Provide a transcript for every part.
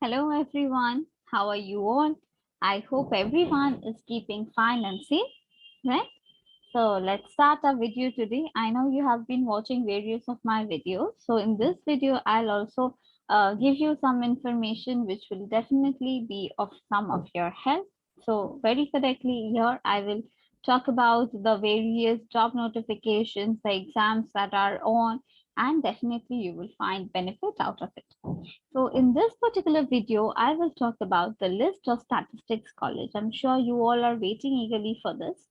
Hello everyone, how are you all? I hope everyone is keeping fine and safe, right? So let's start our video today. I know you have been watching various of my videos. So in this video, I'll also give you some information which will definitely be of some of your help. So very correctly here, I will talk about the various job notifications, the exams that are on, and definitely you will find benefit out of it. So in this particular video, I will talk about the list of statistics college. I'm sure you all are waiting eagerly for this.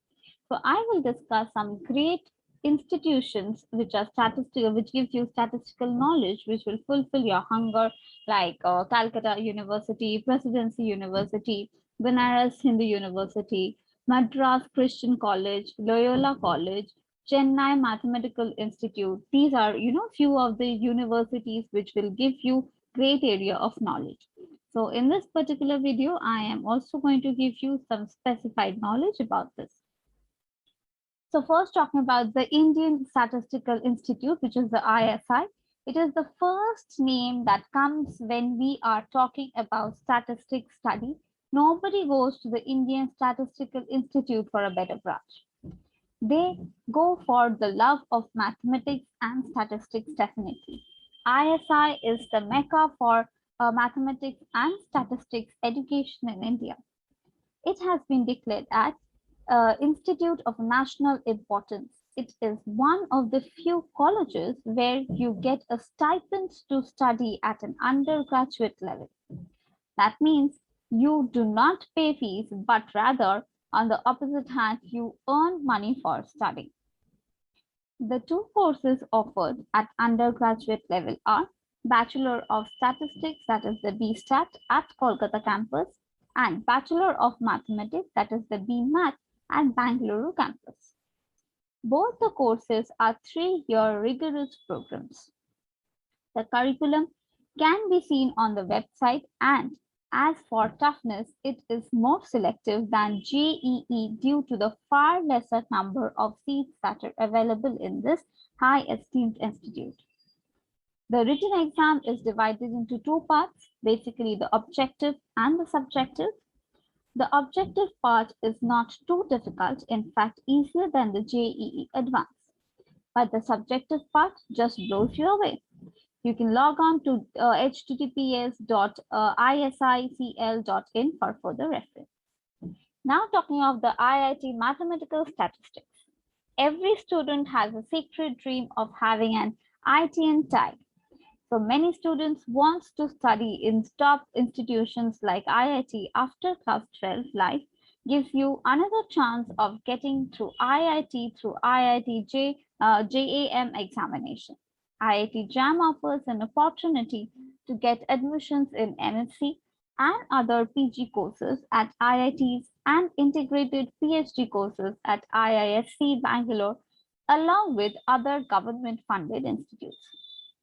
So I will discuss some great institutions which are statistical, which gives you statistical knowledge, which will fulfill your hunger, like Calcutta University, Presidency University, Banaras Hindu University, Madras Christian College, Loyola College, Chennai Mathematical Institute. These are, few of the universities which will give you great area of knowledge. So in this particular video, I am also going to give you some specified knowledge about this. So first talking about the Indian Statistical Institute, which is the ISI. It is the first name that comes when we are talking about statistics study. Nobody goes to the Indian Statistical Institute for a better branch. They go for the love of mathematics and statistics definitely. ISI is the mecca for mathematics and statistics education in India. It has been declared as Institute of National Importance. It is one of the few colleges where you get a stipend to study at an undergraduate level. That means you do not pay fees, but rather, on the opposite hand, you earn money for studying. The two courses offered at undergraduate level are Bachelor of Statistics, that is the BStat at Kolkata campus, and Bachelor of Mathematics, that is the BMath at Bangalore campus. Both the courses are 3-year rigorous programs. The curriculum can be seen on the website, and as for toughness, it is more selective than JEE due to the far lesser number of seats that are available in this high esteemed institute. The written exam is divided into two parts, basically the objective and the subjective. The objective part is not too difficult, in fact easier than the JEE Advanced, but the subjective part just blows you away. You can log on to https.isicl.in for further reference. Now talking of the IIT Mathematical Statistics. Every student has a secret dream of having an ITN tag. So many students want to study in top institutions like IIT after class 12 life gives you another chance of getting through IIT through IIT JAM examination. IIT JAM offers an opportunity to get admissions in MSc and other PG courses at IITs and integrated PhD courses at IISc Bangalore, along with other government funded institutes.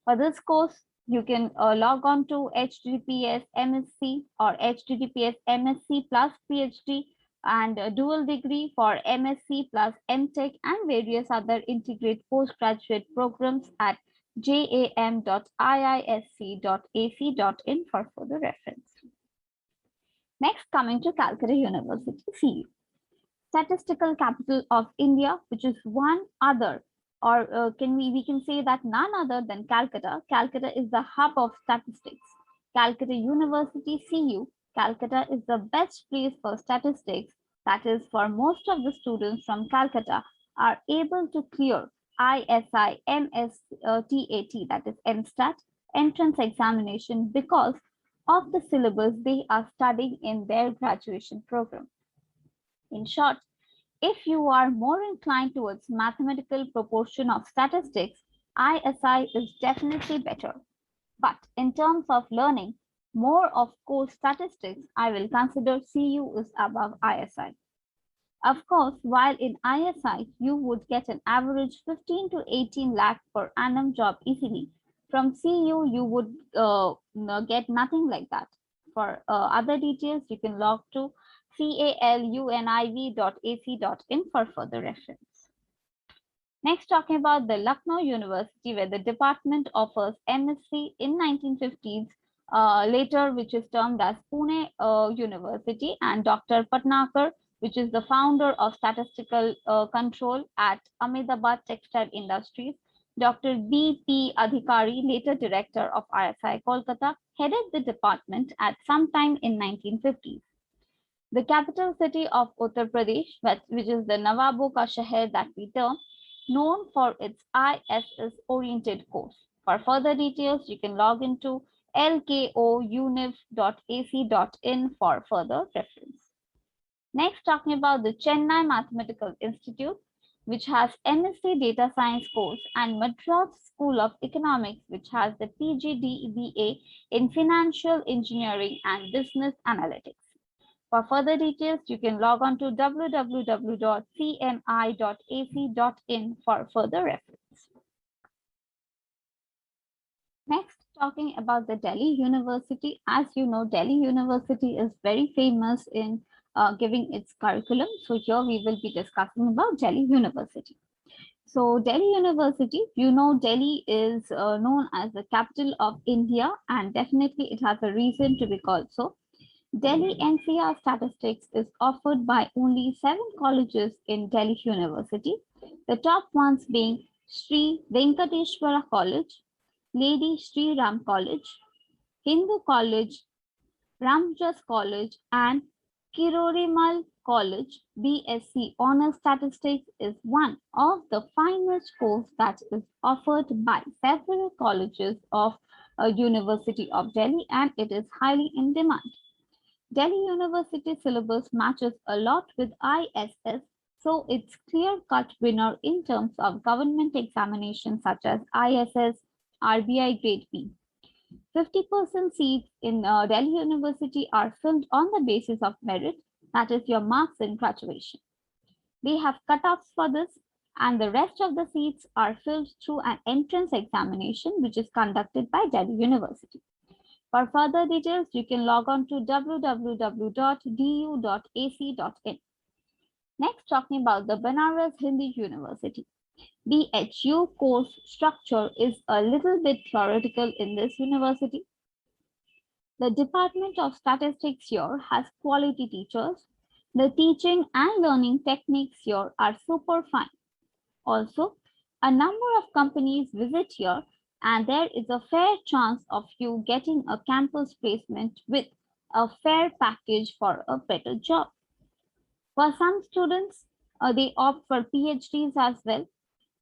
For this course, you can log on to HTTPS MSc or HTTPS MSc plus PhD and dual degree for MSc plus MTech and various other integrated postgraduate programs at jam.iisc.ac.in for further reference. Next, coming to Calcutta University, CU, statistical capital of India, which is one other, or we can say that none other than Calcutta. Calcutta is the hub of statistics. Calcutta University, CU, Calcutta is the best place for statistics. That is, for most of the students from Calcutta are able to clear ISI MSTAT, that is MSTAT, entrance examination because of the syllabus they are studying in their graduation program. In short, if you are more inclined towards mathematical proportion of statistics, ISI is definitely better. But in terms of learning more of core statistics, I will consider CU is above ISI. Of course, while in ISI, you would get an average 15 to 18 lakh per annum job easily. From CU, you would get nothing like that. For other details, you can log to caluniv.ac.in for further reference. Next, talking about the Lucknow University, where the department offers MSc in 1950s later which is termed as Pune University, and Dr. Patnakar, which is the founder of statistical control at Ahmedabad Textile Industries. Dr. B.P. Adhikari, later director of ISI Kolkata, headed the department at some time in 1950s. The capital city of Uttar Pradesh, which is the Nawabo ka Shahar that we term, known for its ISS-oriented course. For further details, you can log into lkouniv.ac.in for further reference. Next, talking about the Chennai Mathematical Institute, which has MSc Data Science course, and Madras School of Economics, which has the PGDBA in Financial Engineering and Business Analytics. For further details, you can log on to www.cmi.ac.in for further reference. Next, talking about the Delhi University. As you know, Delhi University is very famous in giving its curriculum. So here we will be discussing about Delhi University. So Delhi University, you know, Delhi is known as the capital of India, and definitely it has a reason to be called so. Delhi NCR statistics is offered by only 7 colleges in Delhi University, the top ones being Sri Venkateshwara College, Lady Sri Ram College, Hindu College, Ramjas College, and Kirorimal College. BSc Honours Statistics is one of the finest courses that is offered by several colleges of University of Delhi, and it is highly in demand. Delhi University syllabus matches a lot with ISS, so it's clear-cut winner in terms of government examinations such as ISS, RBI Grade B. 50% seats in Delhi University are filled on the basis of merit, that is your marks in graduation. They have cutoffs for this, and the rest of the seats are filled through an entrance examination which is conducted by Delhi University. For further details, you can log on to www.du.ac.in. Next, talking about the Banaras Hindu University. BHU course structure is a little bit theoretical in this university. The Department of Statistics here has quality teachers. The teaching and learning techniques here are super fine. Also, a number of companies visit here, and there is a fair chance of you getting a campus placement with a fair package for a better job. For some students, they opt for PhDs as well.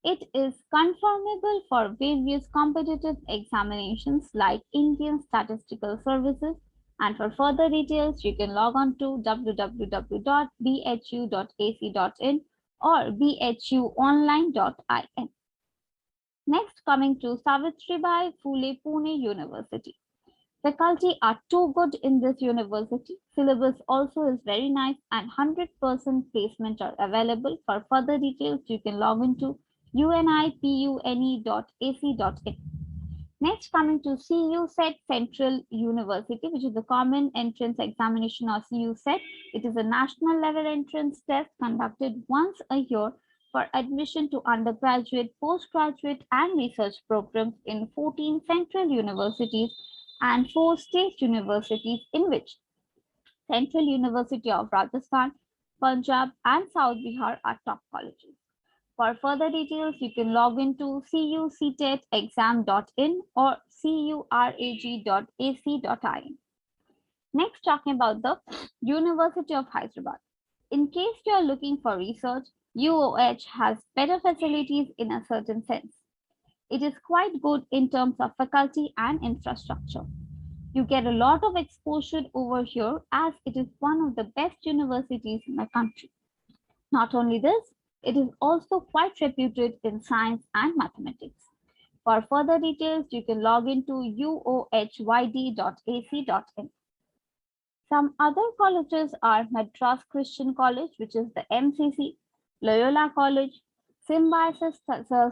It is confirmable for various competitive examinations like Indian Statistical Services. And for further details, you can log on to www.bhu.ac.in or bhuonline.in. Next, coming to Savitribai Phule Pune University. Faculty are too good in this university. Syllabus also is very nice, and 100% placement are available. For further details, you can log into unipune.ac.in. Next, coming to CUSET Central University, which is the Common Entrance Examination or CUSET. It is a national level entrance test conducted once a year for admission to undergraduate, postgraduate, and research programs in 14 central universities and 4 state universities, in which Central University of Rajasthan, Punjab, and South Bihar are top colleges. For further details, you can log into cuctetexam.in or curag.ac.in. Next, talking about the University of Hyderabad. In case you are looking for research, UOH has better facilities in a certain sense. It is quite good in terms of faculty and infrastructure. You get a lot of exposure over here as it is one of the best universities in the country. Not only this, it is also quite reputed in science and mathematics. For further details, you can log into uohyd.ac.in. Some other colleges are Madras Christian College, which is the MCC, Loyola College, Symbiosis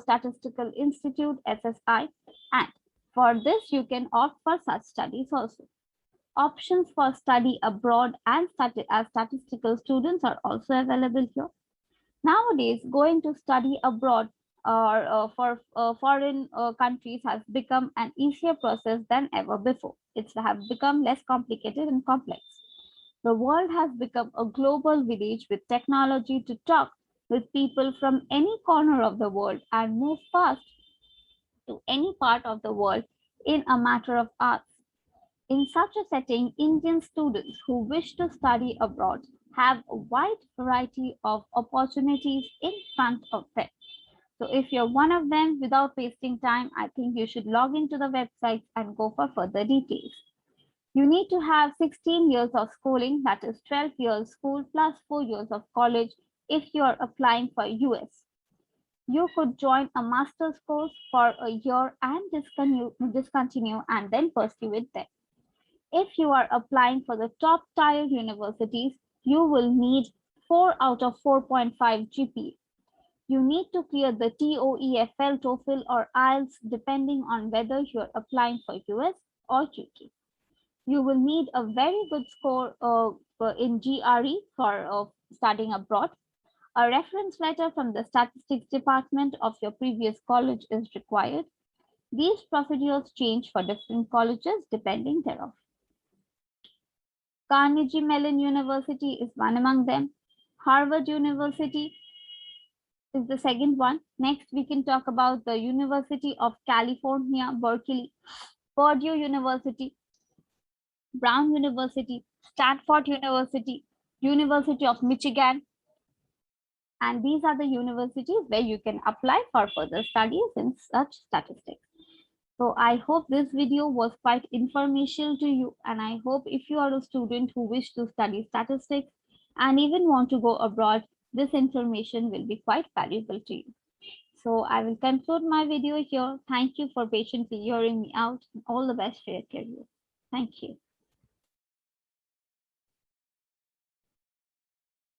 Statistical Institute, SSI, and for this, you can opt for such studies also. Options for study abroad and as statistical students are also available here. Nowadays, going to study abroad or for foreign countries has become an easier process than ever before. It's have become less complicated and complex. The world has become a global village with technology to talk with people from any corner of the world and move fast to any part of the world in a matter of hours. In such a setting, Indian students who wish to study abroad have a wide variety of opportunities in front of them. So if you're one of them, without wasting time, I think you should log into the website and go for further details. You need to have 16 years of schooling, that is 12 years school plus 4 years of college if you are applying for US. You could join a master's course for a year and discontinue and then pursue it there. If you are applying for the top tier universities, you will need 4 out of 4.5 GPA. You need to clear the TOEFL, TOEFL, or IELTS depending on whether you're applying for US or UK. You will need a very good score in GRE for studying abroad. A reference letter from the statistics department of your previous college is required. These procedures change for different colleges depending thereof. Carnegie Mellon University is one among them. Harvard University is the second one. Next, we can talk about the University of California, Berkeley, Purdue University, Brown University, Stanford University, University of Michigan. And these are the universities where you can apply for further studies in such statistics. So I hope this video was quite informational to you, and I hope if you are a student who wish to study statistics and even want to go abroad, this information will be quite valuable to you. So I will conclude my video here. Thank you for patiently hearing me out. All the best for your career. Thank you.